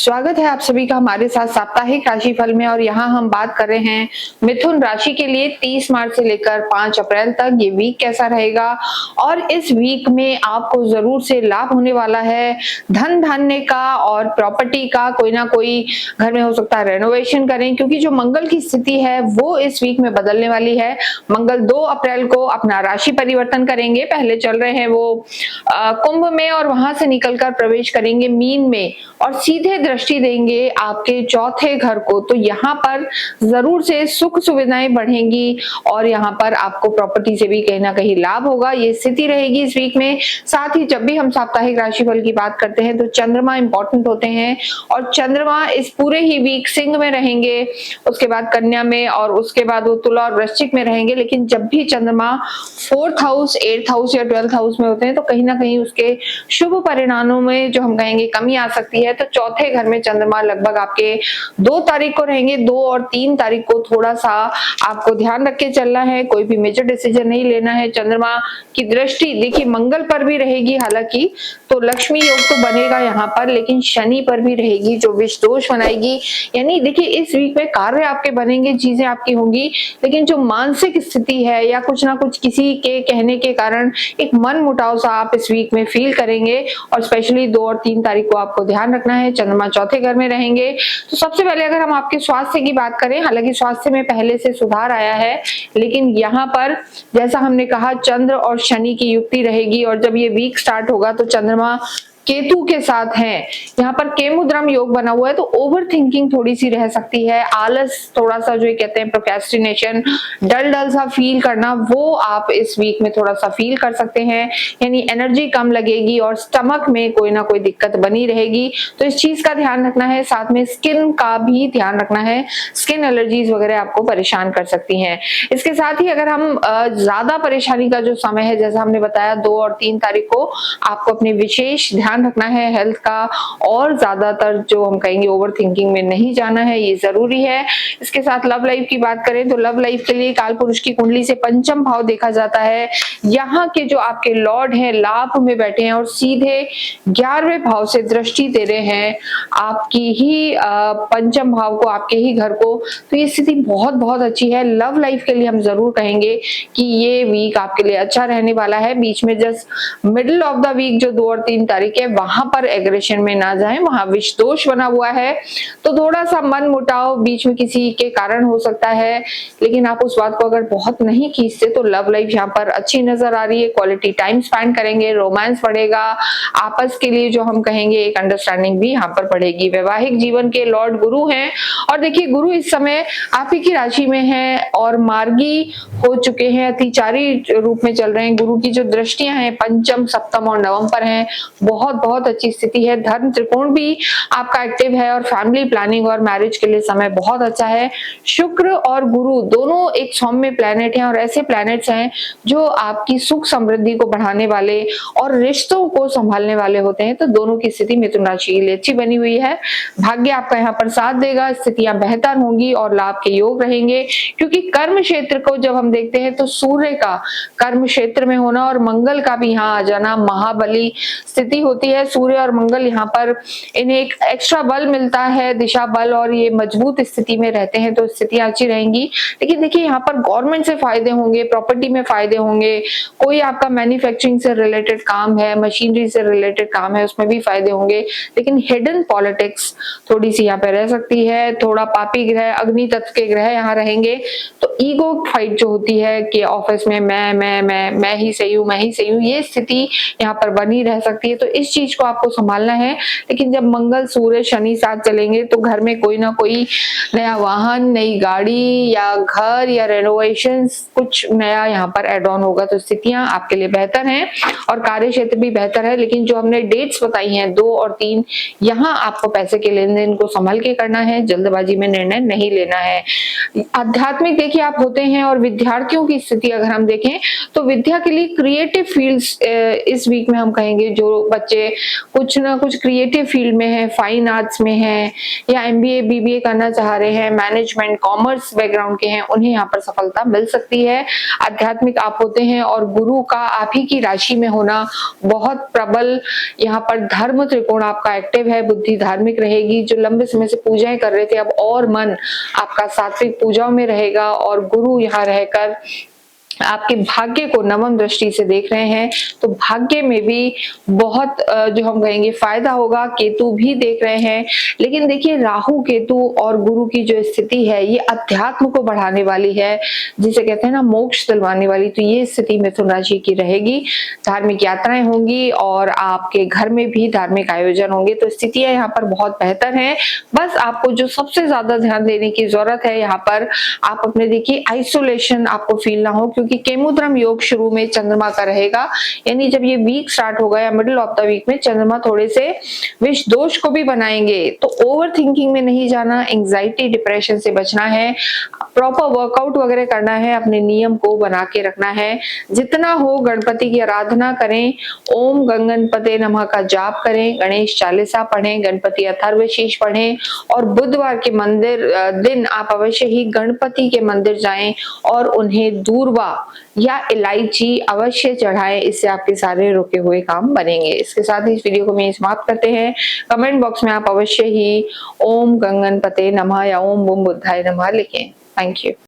स्वागत है आप सभी का हमारे साथ साप्ताहिक राशिफल में। और यहाँ हम बात कर रहे हैं मिथुन राशि के लिए 30 मार्च से लेकर 5 अप्रैल तक ये वीक कैसा रहेगा। और इस वीक में आपको जरूर से लाभ होने वाला है धन धान्य का और प्रॉपर्टी का। कोई ना कोई घर में हो सकता है रेनोवेशन करें, क्योंकि जो मंगल की स्थिति है वो इस वीक में बदलने वाली है। मंगल 2 अप्रैल को अपना राशि परिवर्तन करेंगे। पहले चल रहे हैं वो कुंभ में और वहां से निकलकर प्रवेश करेंगे मीन में और सीधे दृष्टि देंगे आपके चौथे घर को। तो यहाँ पर जरूर से सुख सुविधाएं बढ़ेंगी और यहाँ पर आपको प्रॉपर्टी से भी कहीं ना कहीं लाभ होगा, ये स्थिति रहेगी इस वीक में। साथ ही जब भी हम साप्ताहिक राशिफल की बात करते हैं तो चंद्रमा इंपॉर्टेंट होते हैं और चंद्रमा इस पूरे ही वीक सिंह में रहेंगे, उसके बाद कन्या में और उसके बाद वो तुला और वृश्चिक में रहेंगे। लेकिन जब भी चंद्रमा 4th हाउस 8th हाउस या 12th हाउस में होते हैं तो कहीं ना कहीं उसके शुभ परिणामों में जो हम कहेंगे कमी आ सकती है। तो चौथे घर में चंद्रमा लगभग आपके 2 तारीख को रहेंगे। 2 और 3 तारीख को थोड़ा सा आपको ध्यान रख के चलना है, कोई भी मेजर डिसीजन नहीं लेना है। चंद्रमा की दृष्टि देखिए मंगल पर भी रहेगी, हालांकि तो लक्ष्मी योग तो बनेगा यहाँ पर, लेकिन शनि पर भी रहेगी जो विष दोष बनाएगी। यानी देखिए इस वीक में कार्य आपके बनेंगे, चीजें आपकी होंगी, लेकिन जो मानसिक स्थिति है या कुछ ना कुछ किसी के कहने के कारण एक मन मुटाव सा आप इस वीक में फील करेंगे। और स्पेशली 2 और 3 तारीख को आपको ध्यान रखना है, चंद्रमा चौथे घर में रहेंगे। तो सबसे पहले अगर हम आपके स्वास्थ्य की बात करें, हालांकि स्वास्थ्य में पहले से सुधार आया है, लेकिन यहाँ पर जैसा हमने कहा चंद्र और शनि की युक्ति रहेगी। और जब ये वीक स्टार्ट होगा तो चंद्रमा केतु के साथ है, यहाँ पर केमुद्रम योग बना हुआ है, तो ओवर थिंकिंग थोड़ी सी रह सकती है। आलस थोड़ा सा जो कहते हैं प्रोक्रेस्टिनेशन, डल डल सा फील करना, वो आप इस वीक में थोड़ा सा फील कर सकते हैं। यानी एनर्जी कम लगेगी और स्टमक में कोई ना कोई दिक्कत बनी रहेगी, तो इस चीज का ध्यान रखना है। साथ में स्किन का भी ध्यान रखना है, स्किन एलर्जीज वगैरह आपको परेशान कर सकती हैं। इसके साथ ही अगर हम ज्यादा परेशानी का जो समय है, जैसा हमने बताया 2 और 3 तारीख को आपको अपने विशेष ध्यान रखना है हेल्थ का, और ज्यादातर जो हम कहेंगे ओवर थिंकिंग में नहीं जाना है, ये जरूरी है। इसके साथ लव लाइफ की बात करें तो लव लाइफ के लिए काल पुरुष की कुंडली से पंचम भाव देखा जाता है। यहाँ के जो आपके लॉर्ड हैं लाभ में बैठे हैं और सीधे 11वें भाव से दृष्टि दे रहे हैं आपकी ही पंचम भाव को, आपके ही घर को। तो ये स्थिति बहुत बहुत अच्छी है। लव लाइफ के लिए हम जरूर कहेंगे कि ये वीक आपके लिए अच्छा रहने वाला है। बीच में just middle of the week जो 2 और 3 तारीख है वहां पर एग्रेशन में ना जाएं, वहां विष दोष बना हुआ है, तो थोड़ा सा मन मुटाव बीच में किसी के कारण हो सकता है। लेकिन आप उस बात को अगर बहुत नहीं खींचते तो लव लाइफ यहाँ पर अच्छी नजर आ रही है। क्वालिटी टाइम स्पेंड करेंगे, रोमांस बढ़ेगा, आपस के लिए जो हम कहेंगे एक अंडरस्टैंडिंग भी यहाँ पर बढ़ेगी। वैवाहिक जीवन के लॉर्ड गुरु हैं और देखिए गुरु इस समय आप ही की राशि में है और मार्गी हो चुके हैं, अतिचारी रूप में चल रहे हैं। गुरु की जो दृष्टियां हैं पंचम, सप्तम और नवम पर हैं, बहुत बहुत अच्छी स्थिति है। धर्म त्रिकोण भी आपका एक्टिव है और फैमिली प्लानिंग और मैरिज के लिए समय बहुत अच्छा है। शुक्र और गुरु दोनों एक सौम्य प्लैनेट हैं और ऐसे प्लैनेट्स हैं जो आपकी सुख समृद्धि को बढ़ाने वाले और रिश्तों को संभालने वाले होते हैं। तो दोनों की स्थिति मिथुन राशि के लिए अच्छी बनी हुई है। भाग्य आपका यहाँ पर साथ देगा, स्थितियां बेहतर होंगी और लाभ के योग रहेंगे। क्योंकि कर्म क्षेत्र को जब हम देखते हैं तो सूर्य का कर्म क्षेत्र में होना और मंगल का भी यहाँ आ जाना महाबली स्थिति होती है। सूर्य और मंगल यहाँ पर इन्हें एक एक्स्ट्रा बल मिलता है, दिशा बल, और ये मजबूत स्थिति में रहते हैं तो स्थितियां अच्छी रहेंगी। लेकिन देखिए यहाँ पर गवर्नमेंट से फायदे होंगे, प्रॉपर्टी में फायदे होंगे, कोई आपका मैन्युफैक्चरिंग से रिलेटेड काम है, मशीनरी से रिलेटेड काम है, उसमें भी फायदे होंगे। लेकिन हिडन पॉलिटिक्स थोड़ी सी यहाँ पे रह सकती है। थोड़ा पापी ग्रह, अग्नि तत्व के ग्रह यहाँ रहेंगे, तो ईगो फाइट जो होती है कि ऑफिस में मैं ही सही हूँ, मैं ही सही हूँ, ये स्थिति यहाँ पर बनी रह सकती है। तो इस चीज को आपको संभालना है। लेकिन जब मंगल सूर्य शनि साथ चलेंगे तो घर में कोई ना कोई नया वाहन, नई गाड़ी या घर या रेनोवेशन कुछ नया यहाँ पर एड ऑन होगा, तो स्थितियां आपके लिए बेहतर हैं और कार्य क्षेत्र भी बेहतर है। लेकिन जो हमने डेट्स बताई हैं 2 और 3, यहाँ आपको पैसे के लेन देन को संभल के करना है, जल्दबाजी में निर्णय नहीं लेना है। आध्यात्मिक देखिए आप होते हैं और विद्यार्थियों की स्थिति अगर हम देखें तो विद्या के लिए क्रिएटिव फील्ड्स इस वीक में हम कहेंगे जो बच्चे कुछ ना कुछ क्रिएटिव फील्ड में है, फाइन आर्ट्स में है या MBA BBA करना चाह रहे हैं, मैनेजमेंट, कॉमर्स बैकग्राउंड के हैं उन्हें यहाँ पर सफलता मिल सकती है। आध्यात्मिक आप होते हैं और गुरु का आप ही की राशि में होना बहुत प्रबल, यहाँ पर धर्म त्रिकोण आपका एक्टिव है, बुद्धि धार्मिक रहेगी। जो लंबे समय से पूजाएं कर रहे थे अब और मन आपका सात्विक पूजाओं में रहेगा और गुरु यहाँ रहकर आपके भाग्य को नवम दृष्टि से देख रहे हैं, तो भाग्य में भी बहुत जो हम कहेंगे फायदा होगा। केतु भी देख रहे हैं, लेकिन देखिए राहु केतु और गुरु की जो स्थिति है ये अध्यात्म को बढ़ाने वाली है, जिसे कहते हैं ना मोक्ष दिलवाने वाली। तो ये स्थिति मिथुन राशि की रहेगी। धार्मिक यात्राएं होंगी और आपके घर में भी धार्मिक आयोजन होंगे, तो स्थितियां यहाँ पर बहुत बेहतर हैं। बस आपको जो सबसे ज्यादा ध्यान देने की जरूरत है, यहाँ पर आप अपने देखिए आइसोलेशन आपको फील ना हो, क्योंकि केमुद्रम योग शुरू में चंद्रमा का रहेगा, यानी जब ये वीक स्टार्ट होगा या मिडिल ऑफ द वीक में चंद्रमा थोड़े से विष दोष को भी बनाएंगे। तो ओवर थिंकिंग में नहीं जाना, एंजाइटी डिप्रेशन से बचना है, प्रॉपर वर्कआउट वगैरह करना है, अपने नियम को बना के रखना है। जितना हो गणपति की आराधना करें, ओम गंगनपते नमः का जाप करें, गणेश चालीसा पढ़ें, गणपति अथर्वशीष पढ़ें और बुधवार के मंदिर दिन आप अवश्य ही गणपति के मंदिर जाएं और उन्हें दूर्वा या इलायची अवश्य चढ़ाएं। इससे आपके सारे रुके हुए काम बनेंगे। इसके साथ ही इस वीडियो को मैं समाप्त करते हैं। कमेंट बॉक्स में आप अवश्य ही ओम गंगनपते नमः या ओम बुद्धाय नमः लिखें। Thank you.